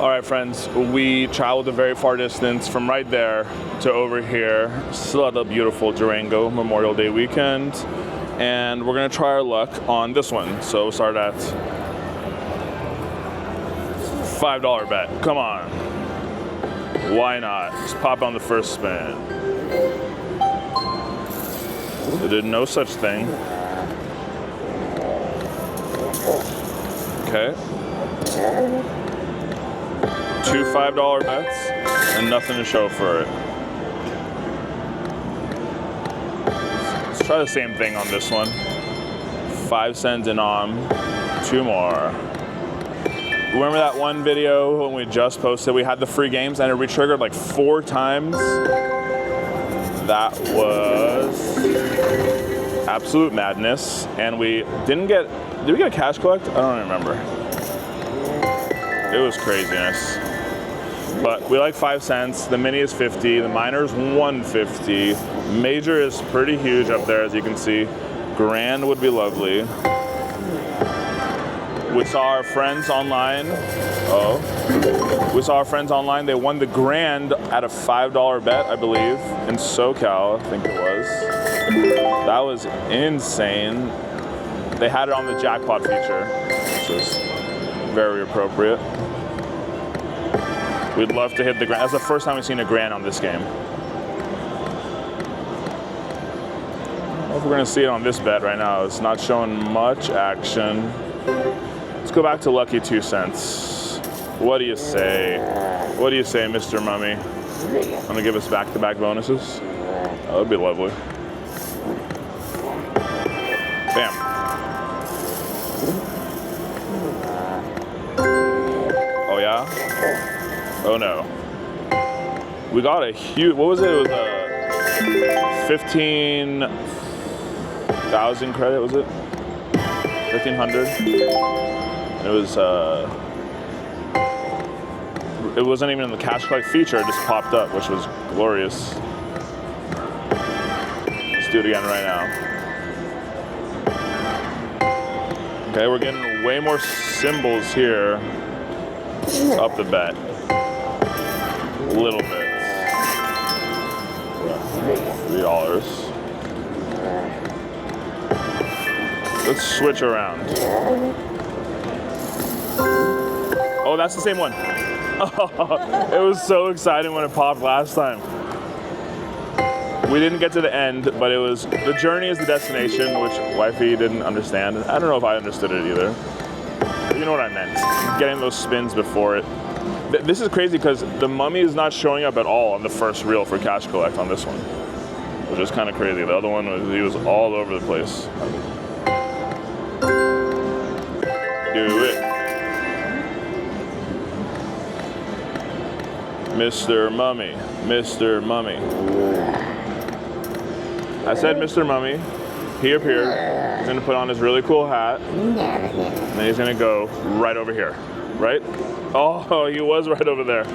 All right, friends, we traveled a very far distance from right there to over here. Still at the beautiful Durango Memorial Day weekend. And we're gonna try our luck on this one. So we'll start at $5 bet. Come on. Why not? Just pop on the first spin. It did no such thing. Okay. 2 $5 bets and nothing to show for it. Let's try the same thing on this one. 5 cents in OM, 2 more. Remember that one video when we just posted, we had the free games and it re-triggered like 4 times? That was absolute madness. And we didn't get, did we get a cash collect? I don't remember. It was craziness. But we like 5 cents. The mini is 50. The minor is 150. Major is pretty huge up there, as you can see. Grand would be lovely. We saw our friends online. We saw our friends online. They won the grand at a $5 bet, I believe, in SoCal, I think it was. That was insane. They had it on the jackpot feature, which was very appropriate. We'd love to hit the grand. That's the first time we've seen a grand on this game. I don't know if we're gonna see it on this bet right now. It's not showing much action. Let's go back to lucky 2 cents. What do you say? What do you say, Mr. Mummy? Wanna give us back-to-back bonuses? That would be lovely. Bam. Oh yeah? Oh no. We got a huge, what was it? It was a 15,000 credit, was it? 1,500? It wasn't even in the cash collect feature, it just popped up, which was glorious. Let's do it again right now. Okay, we're getting way more symbols here. Up the bet. A little bit. $3. Let's switch around. Oh, that's the same one. It was so exciting when it popped last time. We didn't get to the end, but it was, the journey is the destination, which wifey didn't understand. I don't know if I understood it either. But you know what I meant. Getting those spins before it. This is crazy because the mummy is not showing up at all on the first reel for cash collect on this one, which is kind of crazy. The other one, he was all over the place. Do it. Mr. Mummy, Mr. Mummy. I said Mr. Mummy. He appeared. He's gonna put on his really cool hat. And then he's gonna go right over here, right? Oh, he was right over there.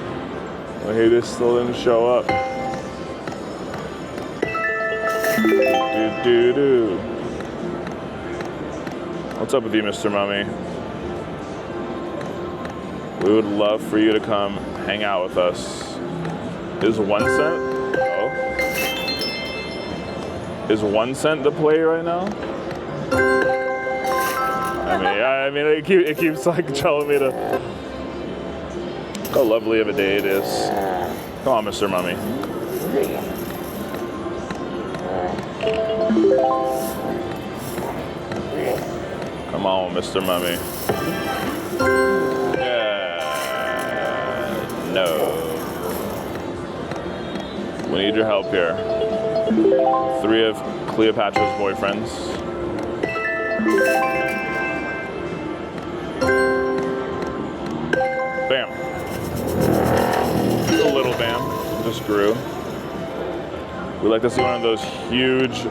Well, he just still didn't show up. Do. What's up with you, Mr. Mummy? We would love for you to come hang out with us. Is 1 cent? Oh. Is 1 cent the play right now? I mean, it keeps like telling me to. How lovely of a day it is. Come on, Mr. Mummy. Come on, Mr. Mummy. No. We need your help here. 3 of Cleopatra's boyfriends. Bam. Just a little bam. Just grew. We like to see one of those huge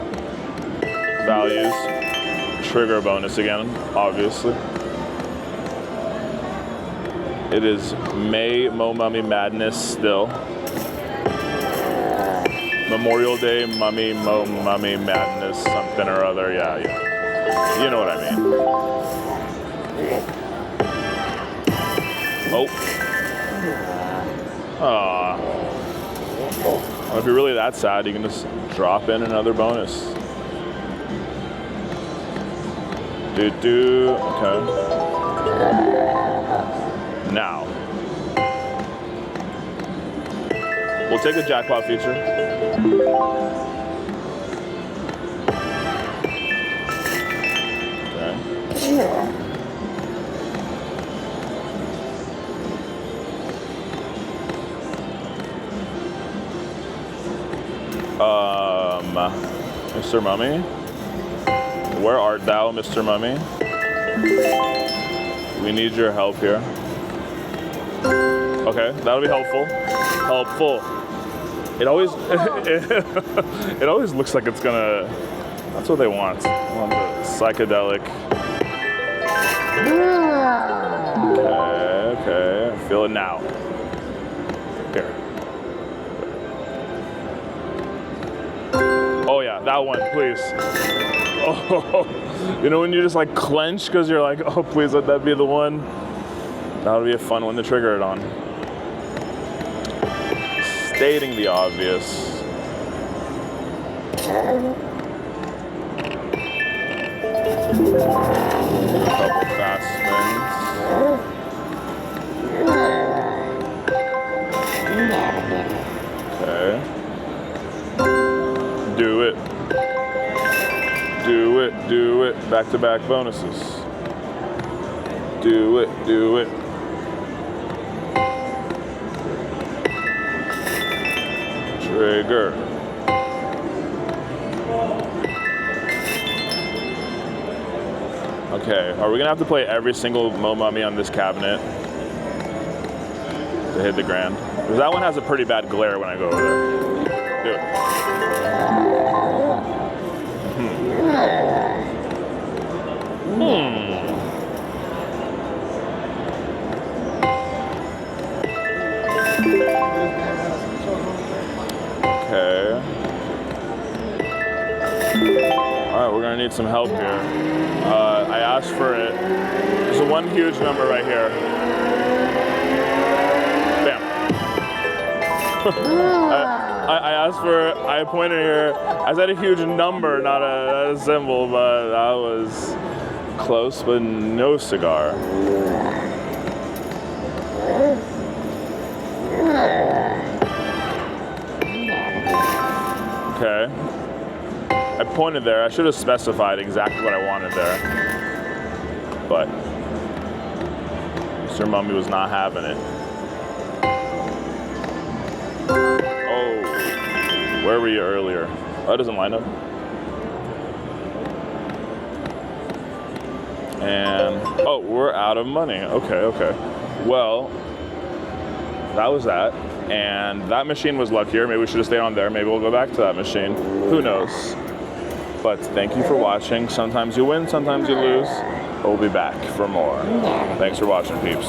values. Trigger bonus again, obviously. It is May Mo Mummy Madness still. Memorial Day Mummy Mo Mummy Madness something or other. Yeah. You know what I mean. Oh. Aw. Well, if you're really that sad, you can just drop in another bonus. Okay. Now, we'll take a jackpot feature. Okay. Mr. Mummy? Where art thou, Mr. Mummy? We need your help here. Okay, that'll be helpful. Helpful. It always it always looks like it's gonna. That's what they want. They want the psychedelic. Okay. I feel it now. Here. Oh yeah, that one, please. Oh, you know when you just like clench because you're like, oh please let that be the one. That would be a fun one to trigger it on. Stating the obvious. A couple fast spins. Okay. Do it. Do it, do it. Back-to-back bonuses. Do it, do it. Trigger. Okay, are we gonna have to play every single Mo Mummy on this cabinet to hit the grand? Because that one has a pretty bad glare when I go over there. Do it. Okay. Alright, we're gonna need some help here. I asked for it. There's one huge number right here. Bam. I asked for, I pointed here. I said a huge number, not a symbol, but that was close, but no cigar. Okay. I pointed there. I should have specified exactly what I wanted there. But Mr. Mummy was not having it. Oh, where were you earlier? Oh, that doesn't line up. And, oh, we're out of money. Okay. Well, that was that. And that machine was luckier. Maybe we should have stayed on there. Maybe we'll go back to that machine. Who knows? But thank you for watching. Sometimes you win, sometimes you lose. We'll be back for more. Thanks for watching, peeps.